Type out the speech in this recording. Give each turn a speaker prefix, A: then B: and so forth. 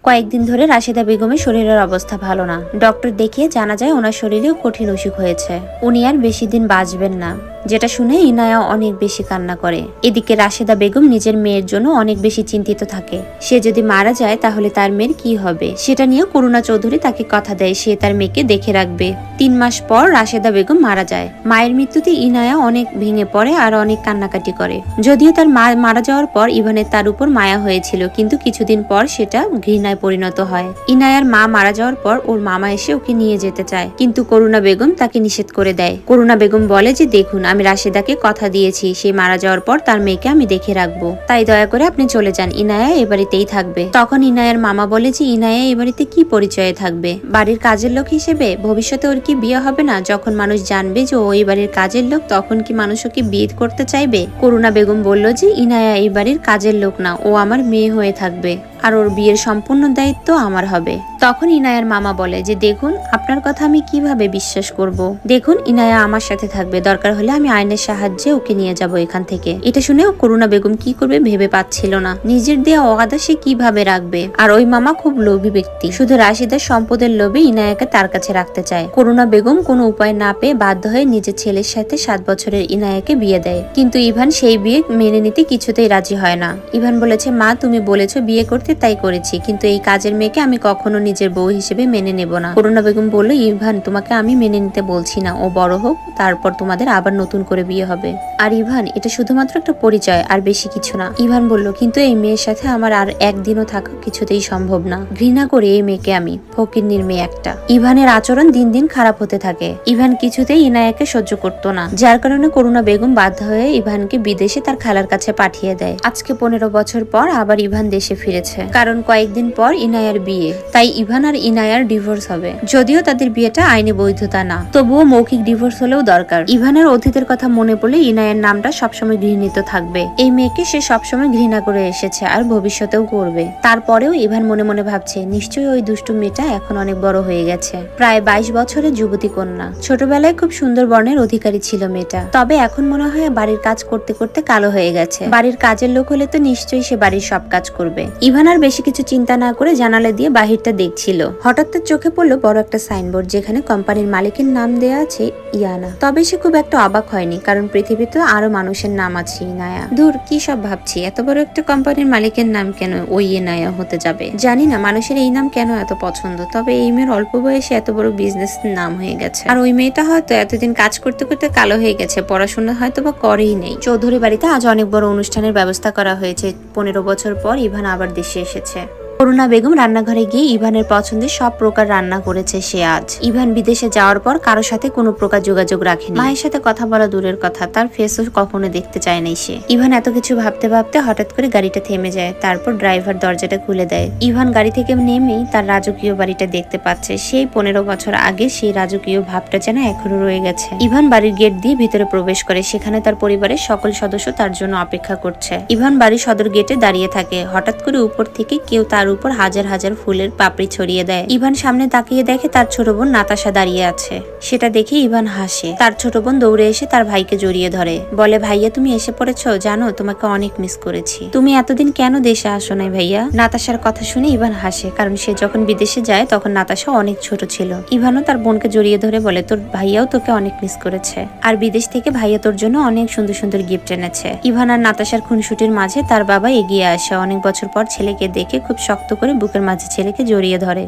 A: কয়েকদিন ধরে রাশেদা বেগমের শরীরের অবস্থা ভালো না। ডক্টর দেখিয়ে জানা যায় ওনার শরীরেও কঠিন অসুখ হয়েছে। উনি আর বেশি দিন বাঁচবেন না, যেটা শুনে ইনায়া অনেক বেশি কান্না করে। এদিকে রাশেদা বেগম নিজের মেয়ের জন্য অনেক বেশি চিন্তিত থাকে। সে যদি মারা যায় তাহলে তার মেয়ের কি হবে, সেটা নিয়ে করুণা চৌধুরী তাকে কথা দেয় সে তার মেয়েকে দেখে রাখবে। 3 মাস পর রাশেদা বেগম মারা যায়। মায়ের মৃত্যুতে ইনায়া অনেক ভেঙে পড়ে আর অনেক কান্নাকাটি করে। যদিও তার মা মারা যাওয়ার পর ইভানের তার উপর মায়া হয়েছিল, কিন্তু কিছুদিন পর সেটা ঘৃণায় পরিণত হয়। ইনায়ার মা মারা যাওয়ার পর ওর মামা এসে ওকে নিয়ে যেতে চায়, কিন্তু করুণা বেগম তাকে নিষেধ করে দেয়। করুণা বেগম বলে যে দেখুন, আমি রাশেদাকে কথা দিয়েছি সে মারা যাওয়ার পর তার মেয়েকে আমি দেখে রাখবো, তাই দয়া করে আপনি চলে যান, ইনায়া এ বাড়িতেই থাকবে। তখন ইনায়ার মামা বলে যে ইনায়া এ বাড়িতে কি পরিচয়ে থাকবে, বাড়ির কাজের লোক হিসেবে? ভবিষ্যতে ওর কি বিয়ে হবে না? যখন মানুষ জানবে যে ওই বাড়ির কাজের লোক, তখন কি মানুষ ওকে বিয়ে করতে চাইবে? করুণা বেগম বলল যে ইনায়া এই বাড়ির কাজের লোক না, ও আমার মেয়ে হয়ে থাকবে আর ওর বিয়ের সম্পূর্ণ দায়িত্ব আমার হবে। তখন ইনায়ার মামা বলে যে দেখুন, আপনার কথা আমি কিভাবে বিশ্বাস করব? দেখুন, ইনায়া আমার সাথে থাকবে, দরকার হলে আমি আইনের সাহায্যে ওকে নিয়ে যাব এখান থেকে। এটা শুনেও করুণা বেগম কি করবে ভেবে পাচ্ছিল না। নিজের দেয়া ওয়াদা সে কিভাবে রাখবে? আর ওই মামা খুব লোভী ব্যক্তি, শুধু রাশিদার সম্পদের লোভে ইনায়াকে তার কাছে রাখতে চায়। করুণা বেগম কোনো উপায় না পেয়ে বাধ্য হয়ে নিজের ছেলের সাথে 7 বছরের ইনায়াকে বিয়ে দেয়। কিন্তু ইভান সেই বিয়ে মেনে নিতে কিছুতেই রাজি হয় না। ইভান বলেছে, মা তুমি বলেছো বিয়ে করতে, তাই করেছি, কিন্তু এই কাজের মেয়েকে আমি কখনো নিজের বউ হিসেবে মেনে নেব না। করুণা বেগম বলল, ইভান তোমাকে আমি মেনে নিতে বলছি না, ও বড় হোক, তারপর তোমাদের আবার নতুন করে বিয়ে হবে। আর ইভান, এটা শুধুমাত্র একটা পরিচয়, আর বেশি কিছু না। ইভান বলল, কিন্তু এই মেয়ের সাথে আমার আর একদিনও থাকা কিছুতেই সম্ভব না। ঘৃণা করে এই মেয়েকে আমি, ফকিন্নির মেয়ে একটা। ইভানের আচরণ দিন দিন খারাপ হতে থাকে। ইভান কিছুতেই ইনায়াকে সহ্য করতো না, যার কারণে করুণা বেগম বাধ্য হয়ে ইভানকে বিদেশে তার খালার কাছে পাঠিয়ে দেয়। আজকে 15 বছর পর আবার ইভান দেশে ফিরেছে, কারণ কয়েকদিন পর ইনায়ার বিয়ে, তাই ইভান আর ইনায়ার ডিভোর্স হবে। যদিও তাদের বিয়েটা আইনি বৈধতা না, তবুও মৌখিক ডিভোর্স হলেও দরকার। ইভানের অতীতের কথা মনে পড়লে ইনায়ার নামটা সবসময় ঘৃণিত থাকবে। এই মেয়েকে সে সবসময় ঘৃণা করে এসেছে আর ভবিষ্যতেও করবে। তারপরেও ইভান মনে মনে ভাবছে, নিশ্চয়ই ওই দুষ্টু মেয়েটা এখন অনেক বড় হয়ে গেছে। প্রায় 22 বছরের যুবতী কন্যা, ছোটবেলায় খুব সুন্দর বর্ণের অধিকারী ছিল মেয়েটা, তবে এখন মনে হয় বাড়ির কাজ করতে করতে কালো হয়ে গেছে। বাড়ির কাজের লোক হলে তো নিশ্চয়ই সে বাড়ির সব কাজ করবে। ইভান আর বেশি কিছু চিন্তা না করে জানালা দিয়ে বাহিরটা দেখছিল। হঠাৎ তার চোখে পড়লো বড় একটা সাইনবোর্ড, যেখানে কোম্পানির মালিকের নাম দেয়া আছে ইয়ানা। তবে সে খুব একটা অবাক হয়নি, কারণ পৃথিবীতে আরো মানুষের নাম আছে ইনায়া। দূর, কি সব ভাবছি, এত বড় একটা কোম্পানির মালিকের নাম কেন ওই ইনায়া হতে যাবে? জানি না মানুষের এই নাম কেন এত পছন্দ, তবে এই মেয়ের অল্প বয়সে এত বড় বিজনেস নাম হয়ে গেছে। আর ওই মেয়েটা হয়তো এতদিন কাজ করতে করতে কালো হয়ে গেছে, পড়াশোনা হয়তো বা করেই নেই। চৌধুরী বাড়িতে আজ অনেক বড় অনুষ্ঠানের ব্যবস্থা করা হয়েছে। 15 বছর পর ইভান আবার দেশে এসেছে। করুণা বেগম রান্নাঘরে গিয়ে ইভানের পছন্দের সব প্রকার রান্না করেছে সে আজ। ইভান বিদেশে যাওয়ার পর কারোর সাথে কোনো প্রকার যোগাযোগ রাখেনি। মায়ের সাথে কথা বলা দূরের কথা, তার ফেসও কখনো দেখতে চায় নাই সে। ইভান এত কিছু ভাবতে ভাবতে হঠাৎ করে গাড়িটা থেমে যায়। তারপর ড্রাইভার দরজাটা খুলে দেয়। ইভান গাড়ি থেকে নেমেই তার রাজকীয় বাড়িটা দেখতে পাচ্ছে। সেই 15 বছর আগে সেই রাজকীয় ভাবটা যেন এখনো রয়ে গেছে। ইভান বাড়ির গেট দিয়ে ভিতরে প্রবেশ করে। সেখানে তার পরিবারের সকল সদস্য তার জন্য অপেক্ষা করছে। ইভান বাড়ির সদর গেটে দাঁড়িয়ে থাকে। হঠাৎ করে উপর থেকে কেউ তার উপর হাজার হাজার ফুলের পাপড়ি ছড়িয়ে দেয়। ইভান সামনে তাকিয়ে দেখে তার ছোট বোন নাতাশা দাঁড়িয়ে আছে। সেটা দেখে ইভান হাসে। তার ছোট বোন দৌড়ে এসে তার ভাইকে জড়িয়ে ধরে, বলে, ভাইয়া তুমি এসে পড়েছো, জানো তোমাকে অনেক মিস করেছি। তুমি এতদিন কেন দেশে আসো নাই ভাইয়া? নাতাশার কথা শুনে ইভান হাসে, কারণ সে যখন বিদেশে যায় তখন নাতাশা অনেক ছোট ছিল। ইভানও তার বোনকে জড়িয়ে ধরে বলে, তোর ভাইয়াও তোকে অনেক মিস করেছে, আর বিদেশ থেকে ভাইয়া তোর জন্য অনেক সুন্দর সুন্দর গিফট এনেছে। ইভান আর নাতাশার খুনসুটির মাঝে তার বাবা এগিয়ে আসে। অনেক বছর পর ছেলেকে দেখে খুব শক্ত করে বুকের মাঝে ছেলেকে জড়িয়ে ধরে।